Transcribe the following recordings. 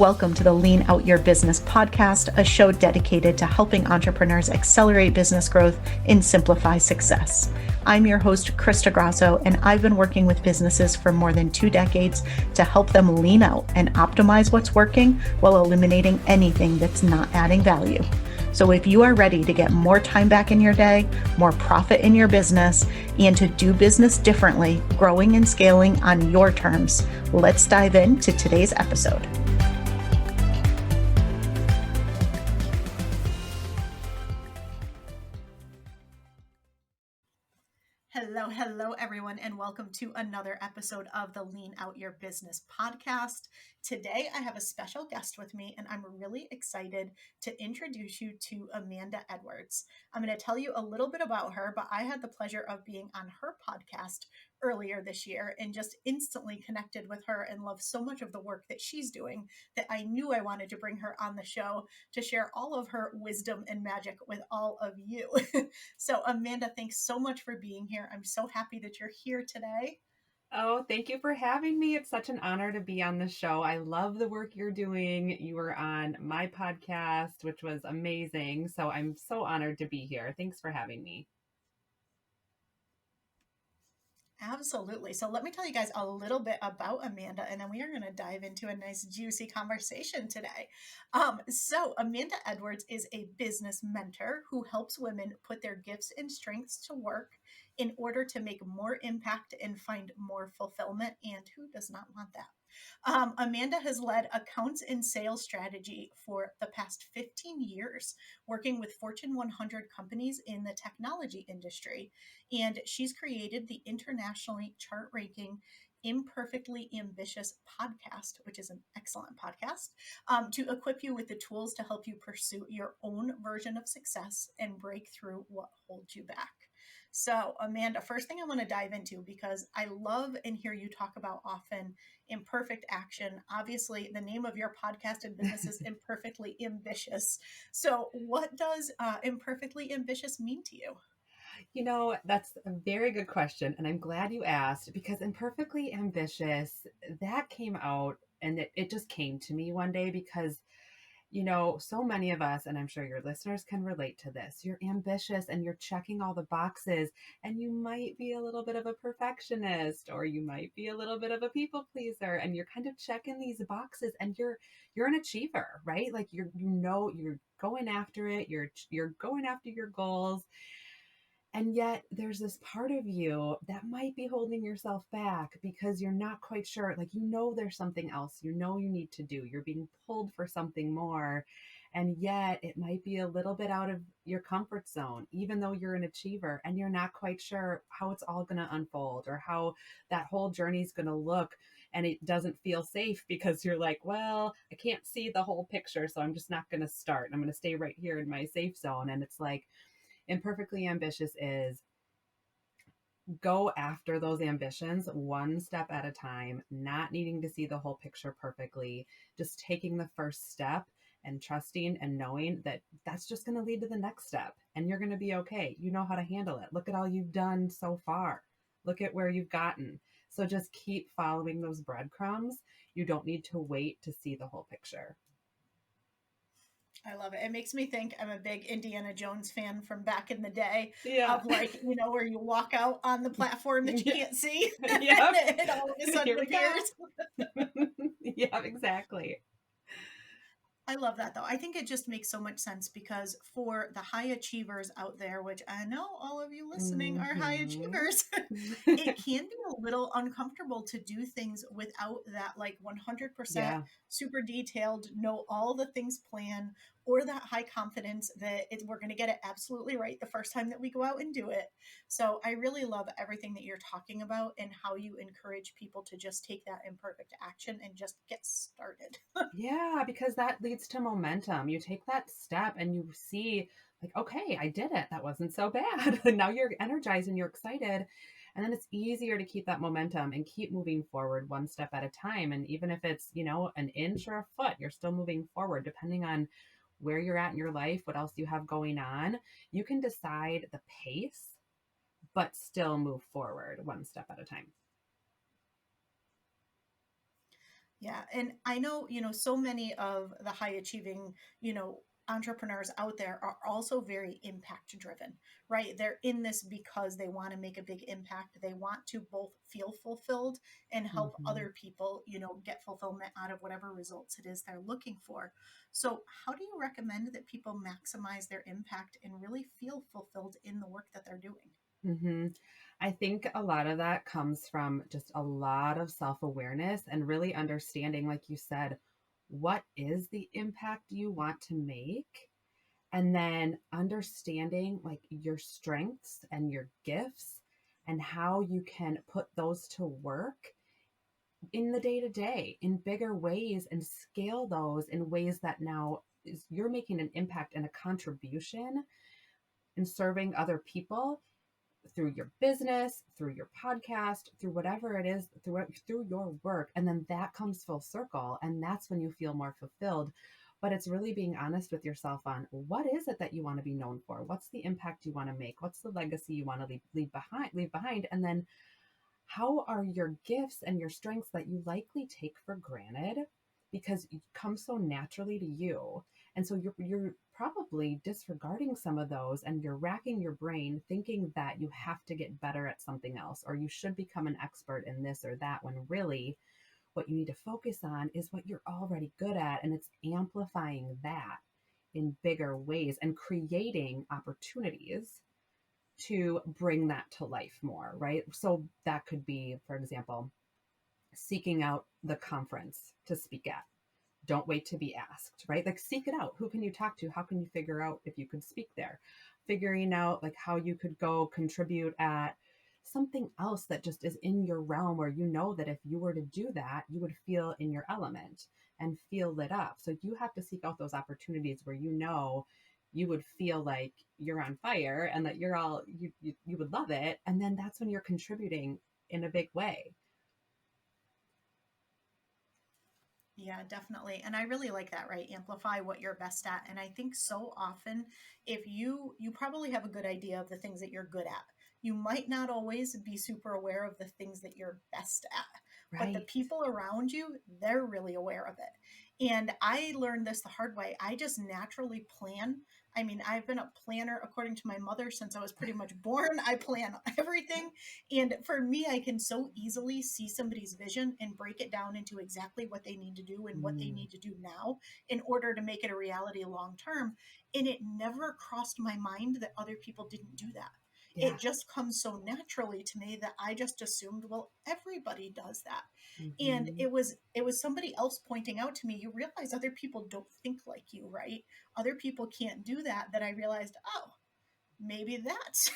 Welcome to the Lean Out Your Business podcast, a show dedicated to helping entrepreneurs accelerate business growth and simplify success. I'm your host, Crista, and I've been working with businesses for more than 2 decades to help them lean out and optimize what's working while eliminating anything that's not adding value. So if you are ready to get more time back in your day, more profit in your business, and to do business differently, growing and scaling on your terms, let's dive into today's episode. Hello, everyone, and welcome to another episode of the Lean Out Your Business podcast. Today, I have a special guest with me, and I'm really excited to introduce you to Amanda Edwards. I'm going to tell you a little bit about her, but I had the pleasure of being on her podcast earlier this year and just instantly connected with her and love so much of the work that she's doing that I knew I wanted to bring her on the show to share all of her wisdom and magic with all of you. So Amanda, thanks so much for being here. I'm so happy that you're here today. Oh, thank you for having me. It's such an honor to be on the show. I love the work you're doing. You were on my podcast, which was amazing. So I'm so honored to be here. Thanks for having me. Absolutely. So let me tell you guys a little bit about Amanda, and then we are going to dive into a nice, juicy conversation today. So Amanda Edwards is a business mentor who helps women put their gifts and strengths to work in order to make more impact and find more fulfillment. And who does not want that? Amanda has led accounts and sales strategy for the past 15 years, working with Fortune 100 companies in the technology industry. And she's created the internationally chart ranking Imperfectly Ambitious podcast, which is an excellent podcast, to equip you with the tools to help you pursue your own version of success and break through what holds you back. So, Amanda, first thing I want to dive into, because I love and hear you talk about often imperfect action. Obviously, the name of your podcast and business is Imperfectly Ambitious. So, what does imperfectly ambitious mean to you? You know, that's a very good question. And I'm glad you asked because Imperfectly Ambitious, that came out and it just came to me one day because so many of us, and I'm sure your listeners can relate to this, you're ambitious and you're checking all the boxes, and you might be a little bit of a perfectionist or you might be a little bit of a people pleaser, and you're kind of checking these boxes and you're an achiever, right? Like you're going after it, you're going after your goals. And yet there's this part of you that might be holding yourself back because you're not quite sure. Like, there's something else, you need to do. You're being pulled for something more. And yet it might be a little bit out of your comfort zone, even though you're an achiever and you're not quite sure how it's all going to unfold or how that whole journey is going to look. And it doesn't feel safe because you're like, well, I can't see the whole picture. So I'm just not going to start. I'm going to stay right here in my safe zone. And it's like, Imperfectly Ambitious is go after those ambitions one step at a time, not needing to see the whole picture perfectly, just taking the first step and trusting and knowing that that's just going to lead to the next step and you're going to be okay. You know how to handle it. Look at all you've done so far. Look at where you've gotten. So just keep following those breadcrumbs. You don't need to wait to see the whole picture. I love it. It makes me think I'm a big Indiana Jones fan from back in the day Yeah. of where you walk out on the platform that you can't see and Yep. it all of a sudden Here we appears. go. Yeah, exactly. I love that though. I think it just makes so much sense because for the high achievers out there, which I know all of you listening are high Mhm. achievers, it can be a little uncomfortable to do things without that 100% Yeah. super detailed, know all the things plan, or that high confidence that we're going to get it absolutely right the first time that we go out and do it. So I really love everything that you're talking about and how you encourage people to just take that imperfect action and just get started. Yeah, because that leads to momentum. You take that step and you see, like, okay, I did it. That wasn't so bad. And now you're energized and you're excited. And then it's easier to keep that momentum and keep moving forward one step at a time. And even if it's, an inch or a foot, you're still moving forward depending on where you're at in your life, what else you have going on. You can decide the pace, but still move forward one step at a time. Yeah. And I know, so many of the high achieving, entrepreneurs out there are also very impact driven, right? They're in this because they want to make a big impact. They want to both feel fulfilled and help Mhm. other people, get fulfillment out of whatever results it is they're looking for. So, how do you recommend that people maximize their impact and really feel fulfilled in the work that they're doing? Mhm. I think a lot of that comes from just a lot of self-awareness and really understanding, like you said, what is the impact you want to make? And then understanding like your strengths and your gifts and how you can put those to work in the day to day in bigger ways and scale those in ways that now is you're making an impact and a contribution in serving other people through your business, through your podcast, through whatever it is, through your work, and then that comes full circle, and that's when you feel more fulfilled. But it's really being honest with yourself on what is it that you want to be known for? What's the impact you want to make? What's the legacy you want to leave behind? And then how are your gifts and your strengths that you likely take for granted because it comes so naturally to you, and so you're probably disregarding some of those, and you're racking your brain thinking that you have to get better at something else or you should become an expert in this or that, when really what you need to focus on is what you're already good at, and it's amplifying that in bigger ways and creating opportunities to bring that to life more, right? So that could be, for example, seeking out the conference to speak at. Don't wait to be asked, right? Like seek it out. Who can you talk to? How can you figure out if you could speak there? Figuring out like how you could go contribute at something else that just is in your realm, where you know that if you were to do that, you would feel in your element and feel lit up. So you have to seek out those opportunities where you know you would feel like you're on fire and that you're all you would love it, and then that's when you're contributing in a big way. Yeah, definitely. And I really like that, right? Amplify what you're best at. And I think so often if you probably have a good idea of the things that you're good at. You might not always be super aware of the things that you're best at, but the Right. people around you, they're really aware of it. And I learned this the hard way. I just naturally plan. I mean, I've been a planner according to my mother since I was pretty much born. I plan everything, and for me, I can so easily see somebody's vision and break it down into exactly what they need to do and what they Mm, need to do now in order to make it a reality long term. And it never crossed my mind that other people didn't do that. yeah. It just comes so naturally to me that I just assumed, well, everybody does that. And Hmm. it was somebody else pointing out to me, you realize other people don't think like you, right? Other people can't do that. That I realized, oh, maybe that's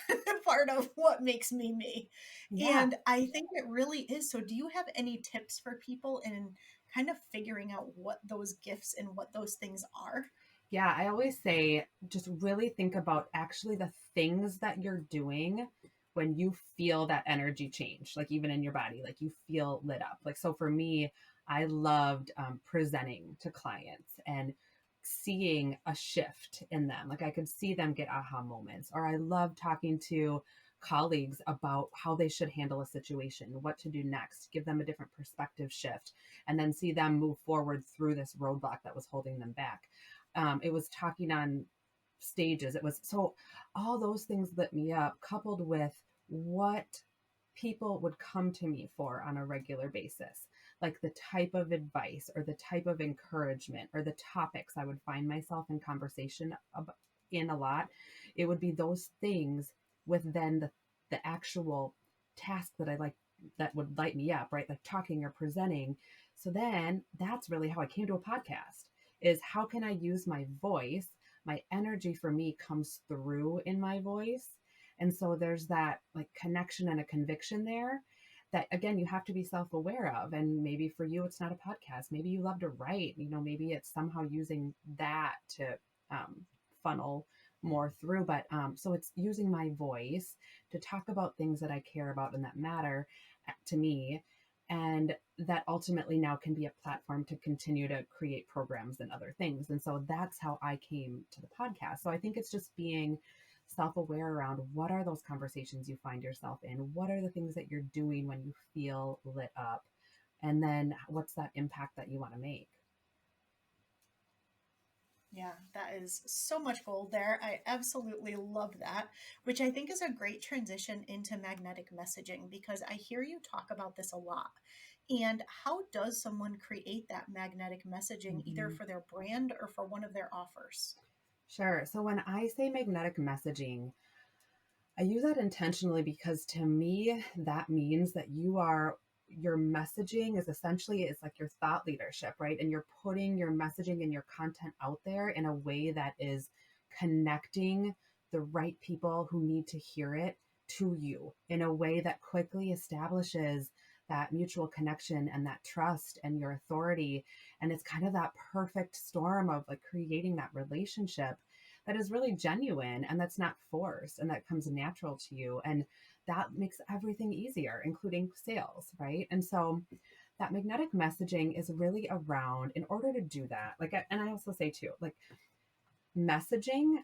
part of what makes me me. Yeah. And I think it really is. So, do you have any tips for people in kind of figuring out what those gifts and what those things are? Yeah, I always say just really think about actually the things that you're doing when you feel that energy change, like even in your body, like you feel lit up. Like, so for me, I loved presenting to clients and seeing a shift in them. Like I could see them get aha moments, or I love talking to colleagues about how they should handle a situation, what to do next, give them a different perspective shift, and then see them move forward through this roadblock that was holding them back. It was talking on stages. It was so all those things lit me up, coupled with what people would come to me for on a regular basis, like the type of advice or the type of encouragement or the topics I would find myself in conversation in a lot. It would be those things with then the actual task that I like, that would light me up, right? Like talking or presenting. So then that's really how I came to a podcast, is how can I use my voice? My energy for me comes through in my voice. And so there's that like connection and a conviction there that again you have to be self-aware of. And maybe for you it's not a podcast. Maybe you love to write, maybe it's somehow using that to um, funnel more through. But so it's using my voice to talk about things that I care about and that matter to me, and that ultimately now can be a platform to continue to create programs and other things. And so that's how I came to the podcast. So I think it's just being self-aware around what are those conversations you find yourself in, what are the things that you're doing when you feel lit up, And then what's that impact that you want to make? Yeah, that is so much gold there. I absolutely love that, which I think is a great transition into magnetic messaging because I hear you talk about this a lot. And how does someone create that magnetic messaging either Mhm. for their brand or for one of their offers? Sure. So when I say magnetic messaging, I use that intentionally because to me, that means that your messaging is essentially it's like your thought leadership, right? And you're putting your messaging and your content out there in a way that is connecting the right people who need to hear it to you in a way that quickly establishes that mutual connection and that trust and your authority. And it's kind of that perfect storm of like creating that relationship that is really genuine and that's not forced and that comes natural to you. And that makes everything easier, including sales, right? And so that magnetic messaging is really around in order to do that. And I also say too, like messaging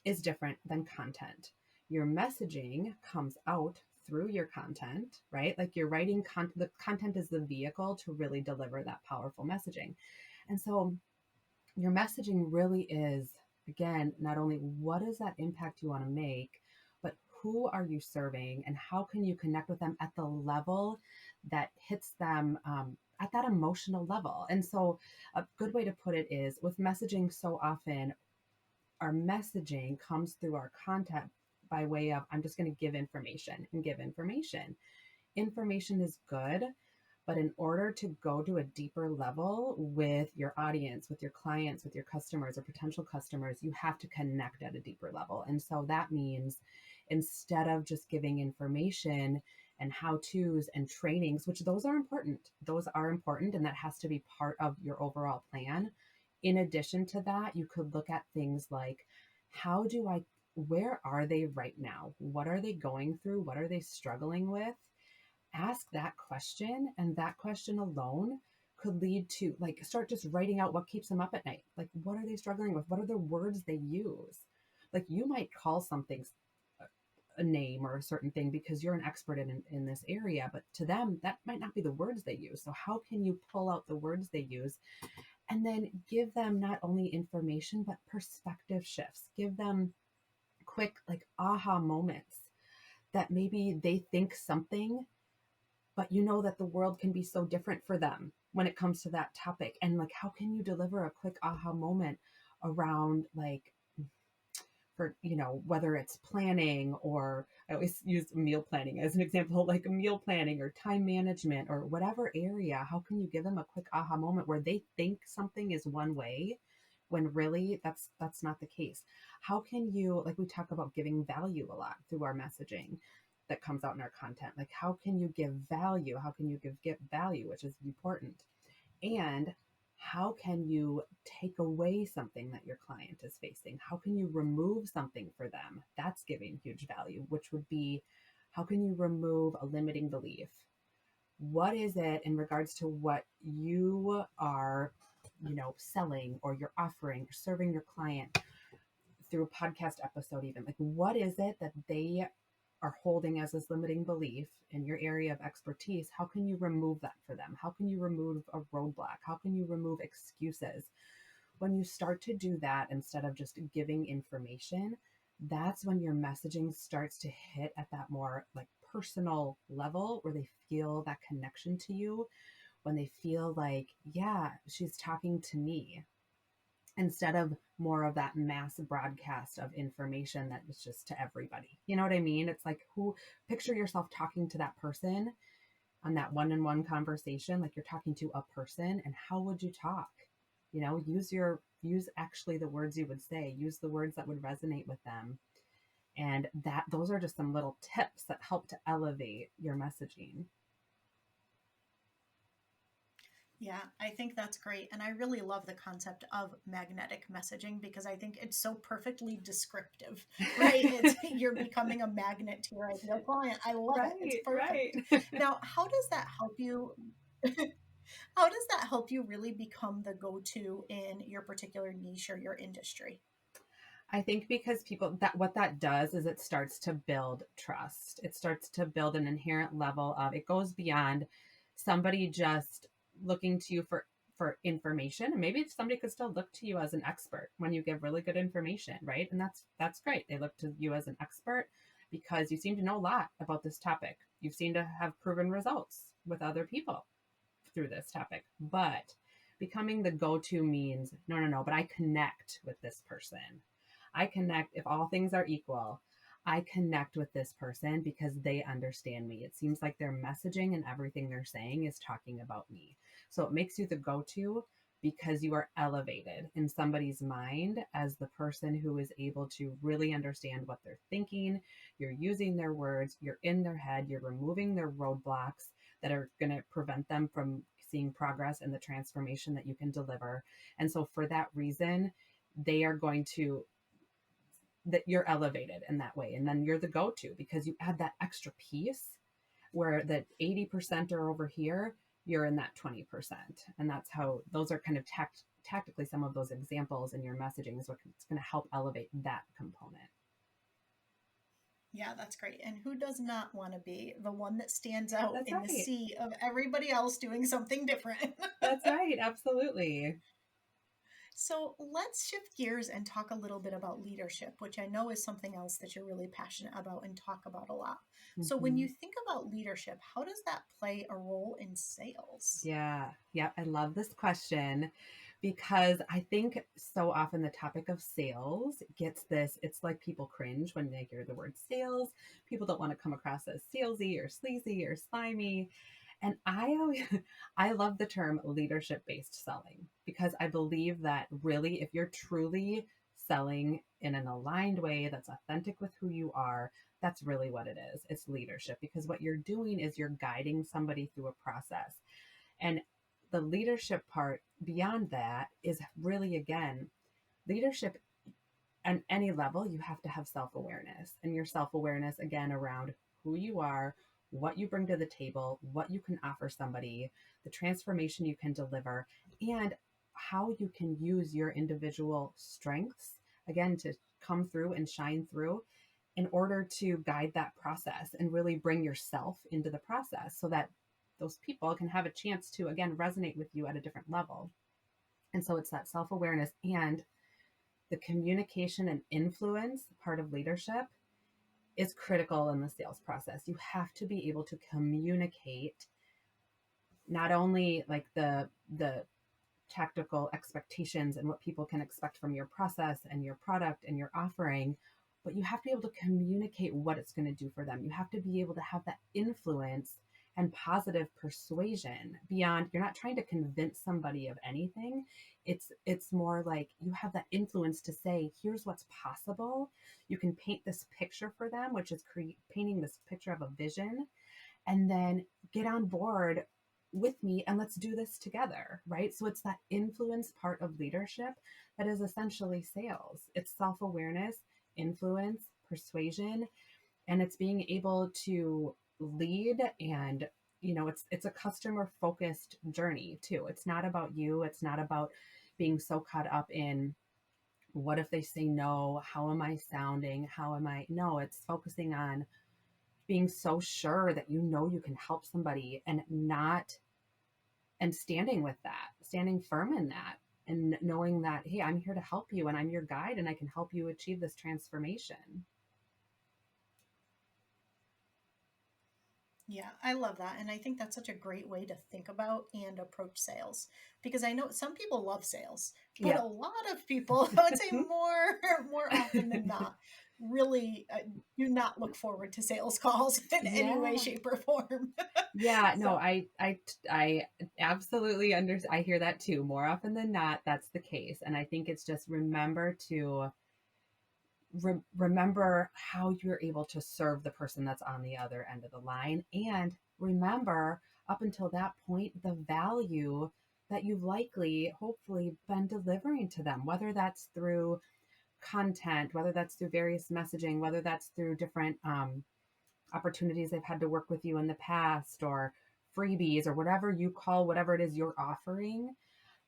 is different than content. Your messaging comes out through your content, right? Like you're writing the content is the vehicle to really deliver that powerful messaging. And so your messaging really is, again, not only what is that impact you want to make, but who are you serving and how can you connect with them at the level that hits them at that emotional level. And so a good way to put it is with messaging, so often our messaging comes through our content by way of I'm just going to give information and give information. Information is good, but in order to go to a deeper level with your audience, with your clients, with your customers or potential customers, you have to connect at a deeper level. And so that means instead of just giving information and how to's and trainings, which those are important, and that has to be part of your overall plan. In addition to that, you could look at things like how do I, where are they right now? What are they going through? What are they struggling with? Ask that question, and that question alone could lead to like start just writing out what keeps them up at night. Like what are they struggling with? What are the words they use? Like you might call something a name or a certain thing because you're an expert in this area, but to them that might not be the words they use. So how can you pull out the words they use and then give them not only information but perspective shifts? Give them quick like aha moments that maybe they think something, but you know that the world can be so different for them when it comes to that topic. And like how can you deliver a quick aha moment around like for whether it's planning, or I always use meal planning as an example, like meal planning or time management or whatever area. How can you give them a quick aha moment where they think something is one way when really that's not the case? How can you, like we talk about giving value a lot through our messaging that comes out in our content, like how can you give value, how can you give value, which is important, and how can you take away something that your client is facing? How can you remove something for them? That's giving huge value, which would be how can you remove a limiting belief? What is it in regards to what you are, selling or you're offering or serving your client through a podcast episode, even like what is it that they are holding as this limiting belief in your area of expertise? How can you remove that for them? How can you remove a roadblock? How can you remove excuses? When you start to do that instead of just giving information, that's when your messaging starts to hit at that more like personal level where they feel that connection to you, when they feel like, yeah, she's talking to me, instead of more of that mass broadcast of information that is just to everybody. You know what I mean? It's like who picture yourself talking to that person on that one-on-one conversation, like you're talking to a person, and how would you talk? Use actually the words you would say, use the words that would resonate with them. And that those are just some little tips that help to elevate your messaging. Yeah, I think that's great. And I really love the concept of magnetic messaging because I think it's so perfectly descriptive, right? It's you're becoming a magnet to your ideal client. I love it. It's Right, right. perfect. Now, how does that help you? How does that help you really become the go-to in your particular niche or your industry? I think because people that what that does is it starts to build trust. It starts to build an inherent level of it goes beyond somebody just looking to you for information, and maybe somebody could still look to you as an expert when you give really good information, right? And that's great. They look to you as an expert because you seem to know a lot about this topic. You seem to have proven results with other people through this topic. But becoming the go-to means no, no, no, but I connect with this person. I connect, if all things are equal, I connect with this person because they understand me. It seems like their messaging and everything they're saying is talking about me. So it makes you the go-to because you are elevated in somebody's mind as the person who is able to really understand what they're thinking. You're using their words, you're in their head, you're removing their roadblocks that are going to prevent them from seeing progress and the transformation that you can deliver. And so for that reason, they are going to, that you're elevated in that way. And then you're the go-to because you add that extra piece where that 80% are over here, you're in that 20%. And that's how those are kind of tactically some of those examples in your messaging is what's going to help elevate that component. Yeah, that's great. And who does not want to be the one that stands out That's in the right. sea of everybody else doing something different? That's right. Absolutely. So let's shift gears and talk a little bit about leadership, which I know is something else that you're really passionate about and talk about a lot. So when you Mhm. think about leadership, how does that play a role in sales? Yeah. Yeah. I love this question because I think so often the topic of sales gets this. It's like people cringe when they hear the word sales. People don't want to come across as salesy or sleazy or slimy. And I always, I love the term leadership based selling because I believe that really, if you're truly selling in an aligned way that's authentic with who you are, that's really what it is. It's leadership because what you're doing is you're guiding somebody through a process. And the leadership part beyond that is really, again, leadership on any level, you have to have self awareness. And your self awareness, again, around who you are, what you bring to the table, what you can offer somebody, the transformation you can deliver, and how you can use your individual strengths, again, to come through and shine through in order to guide that process and really bring yourself into the process so that those people can have a chance to, again, resonate with you at a different level. And so it's that self awareness and the communication and influence part of leadership is critical in the sales process. You have to be able to communicate not only like the tactical expectations and what people can expect from your process and your product and your offering, but you have to be able to communicate what it's going to do for them. You have to be able to have that influence and positive persuasion beyond, you're not trying to convince somebody of anything. It's more like you have that influence to say, here's what's possible. You can paint this picture for them, which is painting this picture of a vision, and then get on board with me and let's do this together, right? So it's that influence part of leadership that is essentially sales. It's self-awareness, influence, persuasion, and it's being able to lead. And it's a customer focused journey too. It's not about you. It's not about being so caught up in what if they say no, how am I sounding, how am I, no, it's focusing on being so sure that you can help somebody and not, and standing with that, standing firm in that, and knowing that, hey, I'm here to help you and I'm your guide and I can help you achieve this transformation. Yeah, I love that. And I think that's such a great way to think about and approach sales because I know some people love sales, but Yeah. a lot of people, I would say more more often than not, really do not look forward to sales calls in any way, Yeah. shape, or form. Yeah, no, So, I absolutely understand. I hear that too. More often than not, that's the case. And I think it's just remember to remember how you're able to serve the person that's on the other end of the line, and remember up until that point the value that you've likely hopefully been delivering to them, whether that's through content, whether that's through various messaging, whether that's through different opportunities they've had to work with you in the past, or freebies, or whatever you call whatever it is you're offering.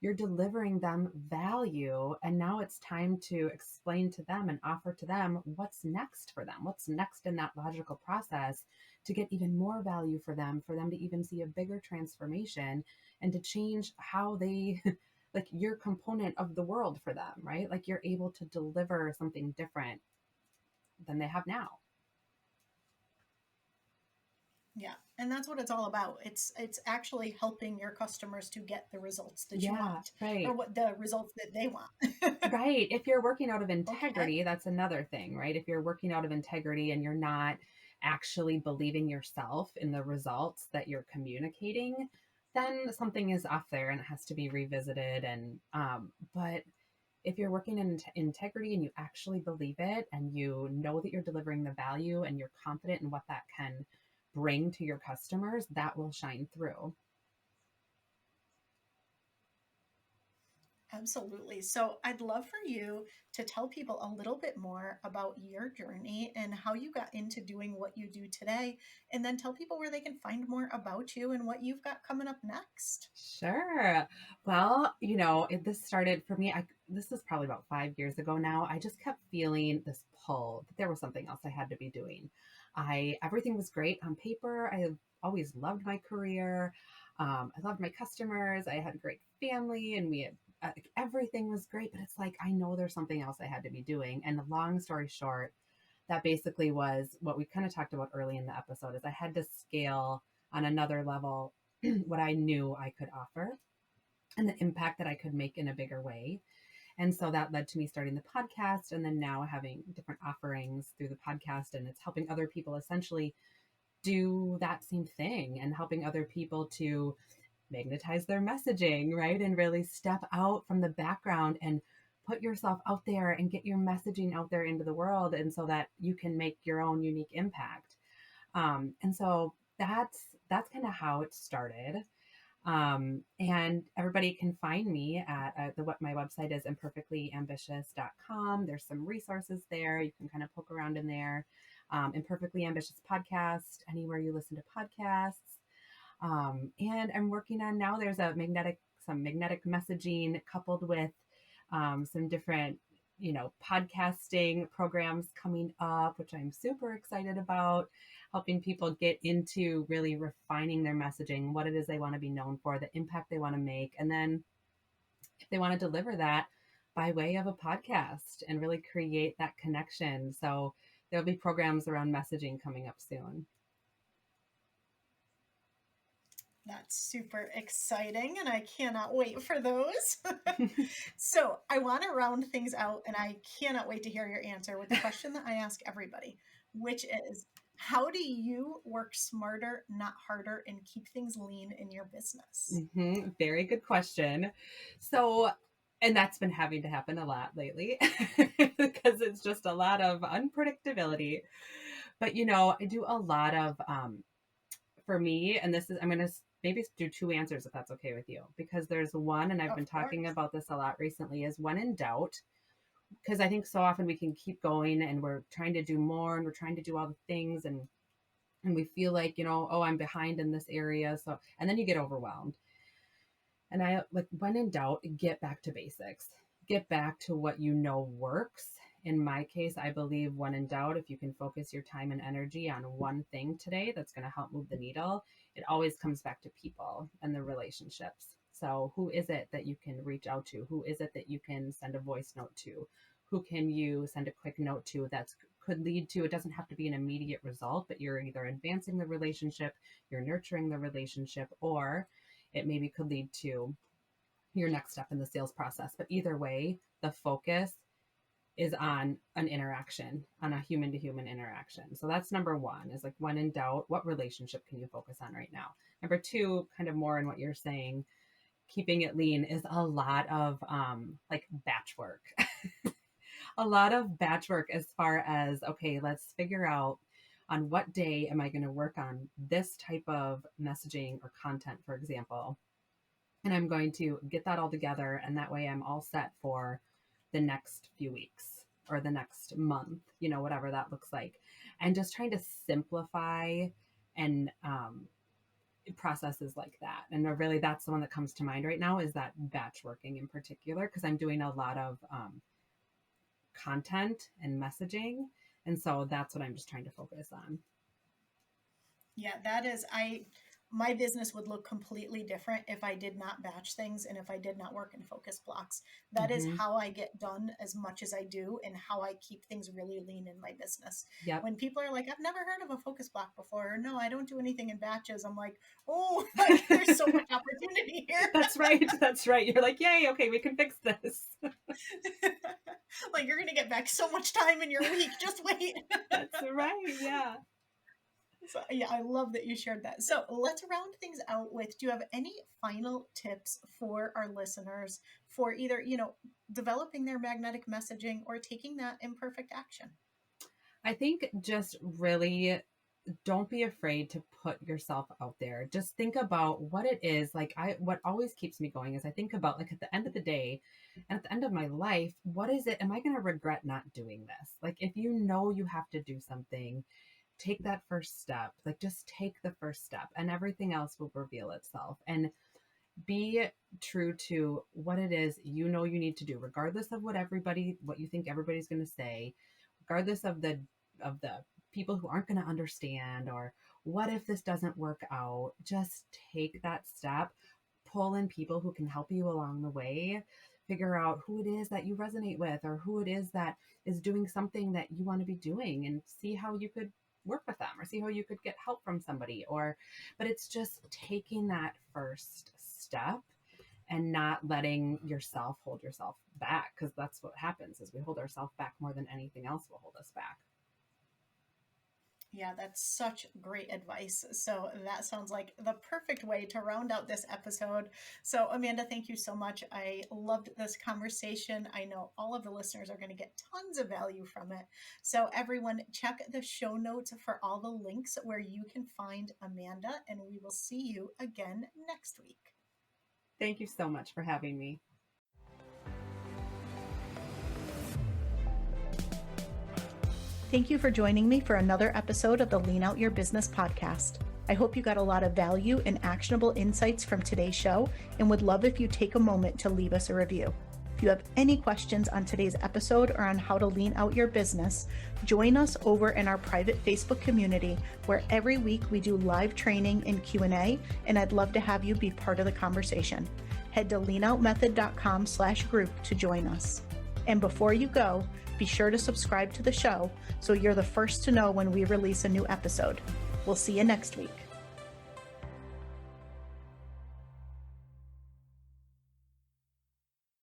you're delivering them value. And now it's time to explain to them and offer to them what's next for them, what's next in that logical process to get even more value for them to even see a bigger transformation and to change how they like your component of the world for them, right? Like you're able to deliver something different than they have now. Yeah. And that's what it's all about. It's actually helping your customers to get the results that you Yeah, want, or right. what the results that they want. Right. If you're working out of Okay. integrity, that's another thing, right? If you're working out of integrity and you're not actually believing yourself in the results that you're communicating, then something is off there and it has to be revisited. And, but if you're working in integrity and you actually believe it and you know that you're delivering the value and you're confident in what that can bring to your customers, that will shine through. Absolutely. So I'd love for you to tell people a little bit more about your journey and how you got into doing what you do today, and then tell people where they can find more about you and what you've got coming up next. Sure. Well, this started for me. This is probably about 5 years ago now. I just kept feeling this pull that there was something else I had to be doing. Everything was great on paper. I always loved my career. I loved my customers. I had a great family, and we had everything was great. But it's like I know there's something else I had to be doing. And the long story short, that basically was what we kind of talked about early in the episode. Is I had to scale on another level what I knew I could offer and the impact that I could make in a bigger way. And so that led to me starting the podcast and then now having different offerings through the podcast. And it's helping other people essentially do that same thing and helping other people to magnetize their messaging, right? And really step out from the background and put yourself out there and get your messaging out there into the world. And so that you can make your own unique impact. And so that's kind of how it started. And everybody can find me at what my website is imperfectlyambitious.com. There's some resources there. You can kind of poke around in there. Imperfectly Ambitious Podcast, anywhere you listen to podcasts. And I'm working on now, there's some magnetic messaging coupled with some different, podcasting programs coming up, which I'm super excited about, helping people get into really refining their messaging, what it is they want to be known for, the impact they want to make. And then if they want to deliver that by way of a podcast and really create that connection. So there'll be programs around messaging coming up soon. That's super exciting, and I cannot wait for those. So, I want to round things out, and I cannot wait to hear your answer with the question that I ask everybody, which is, how do you work smarter, not harder, and keep things lean in your business? Very good question. So, and that's been having to happen a lot lately because it's just a lot of unpredictability. But, I do a lot of, for me, and this is, I'm going to maybe do two answers if that's okay with you, because there's one, and I've been Of talking course. about this a lot recently, is when in doubt. Because I think so often we can keep going and we're trying to do more and we're trying to do all the things and we feel like, oh, I'm behind in this area. So, and then you get overwhelmed. And I like when in doubt, get back to basics. Get back to what you know works. In my case, I believe when in doubt, if you can focus your time and energy on one thing today that's going to help move the needle, it always comes back to people and the relationships. So, who is it that you can reach out to? Who is it that you can send a voice note to? Who can you send a quick note to that's could lead to, it doesn't have to be an immediate result, but you're either advancing the relationship, you're nurturing the relationship, or it maybe could lead to your next step in the sales process. But either way, the focus is on an interaction, on a human to human interaction. So that's number one, is like when in doubt, what relationship can you focus on right now? Number two, kind of more in what you're saying, keeping it lean is a lot of like batch work. A lot of batch work as far as, okay, let's figure out on what day am I going to work on this type of messaging or content, for example, and I'm going to get that all together. And that way I'm all set for the next few weeks or the next month, whatever that looks like. And just trying to simplify and processes like that. And really, that's the one that comes to mind right now, is that batch working in particular, because I'm doing a lot of content and messaging. And so that's what I'm just trying to focus on. Yeah, that is, my business would look completely different if I did not batch things and if I did not work in focus blocks. That is Hmm. how I get done as much as I do and how I keep things really lean in my business. Yep. When people are like, I've never heard of a focus block before, or no, I don't do anything in batches, I'm like, oh, like there's so much opportunity here. That's right. That's right. You're like, yay, okay, we can fix this. Like you're going to get back so much time in your week. Just wait. That's right. Yeah. So, yeah, I love that you shared that. So let's round things out with, do you have any final tips for our listeners for either, developing their magnetic messaging or taking that imperfect action? I think just really don't be afraid to put yourself out there. Just think about what it is. Like, what always keeps me going is I think about, like, at the end of the day and at the end of my life, what is it? Am I going to regret not doing this? Like, if you know you have to do something, take that first step. Like, just take the first step and everything else will reveal itself. And be true to what it is you know you need to do, regardless of what you think everybody's going to say, regardless of the people who aren't going to understand, or what if this doesn't work out. Just take that step, pull in people who can help you along the way, figure out who it is that you resonate with, or who it is that is doing something that you want to be doing, and see how you could work with them, or see how you could get help from somebody. Or but it's just taking that first step and not letting yourself hold yourself back, because that's what happens, is we hold ourselves back more than anything else will hold us back. Yeah, that's such great advice. So that sounds like the perfect way to round out this episode. So, Amanda, thank you so much. I loved this conversation. I know all of the listeners are going to get tons of value from it. So, everyone, check the show notes for all the links where you can find Amanda, and we will see you again next week. Thank you so much for having me. Thank you for joining me for another episode of the Lean Out Your Business podcast. I hope you got a lot of value and actionable insights from today's show, and would love if you take a moment to leave us a review. If you have any questions on today's episode or on how to lean out your business, join us over in our private Facebook community, where every week we do live training and Q&A, and I'd love to have you be part of the conversation. Head to leanoutmethod.com/group to join us. And before you go, be sure to subscribe to the show so you're the first to know when we release a new episode. We'll see you next week.